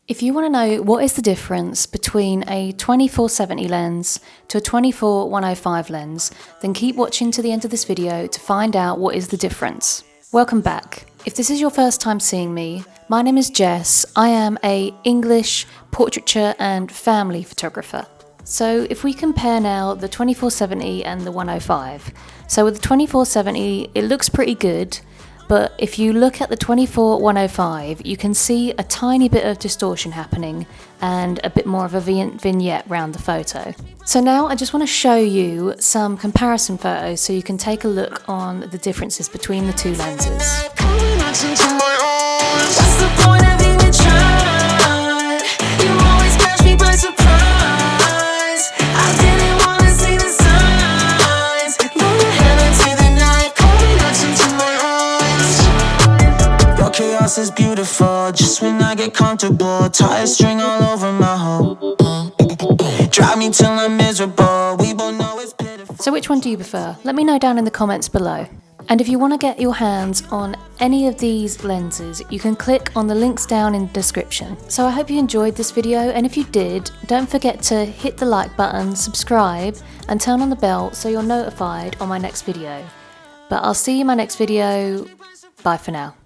If you want to know what is the difference between a 24-70 lens to a 24-105 lens, then keep watching to the end of this video to find out what is the difference. Welcome back. If this is your first time seeing me, my name is Jess. I am an English portraiture and family photographer. So if we compare now the 24-70 and the 105, so with the 24-70 it looks pretty good, but if you look at the 24-105 you can see a tiny bit of distortion happening and a bit more of a vignette around the photo. So now I just want to show you some comparison photos so you can take a look on the differences between the two lenses. Chaos is beautiful, just when I get comfortable. Tie a string all over my home. Drive me till I'm miserable. We both know it's pitiful. So which one do you prefer? Let me know down in the comments below. And if you want to get your hands on any of these lenses, you can click on the links down in the description. So I hope you enjoyed this video, and if you did, don't forget to hit the like button, subscribe, and turn on the bell so you're notified on my next video. But I'll see you in my next video. Bye for now.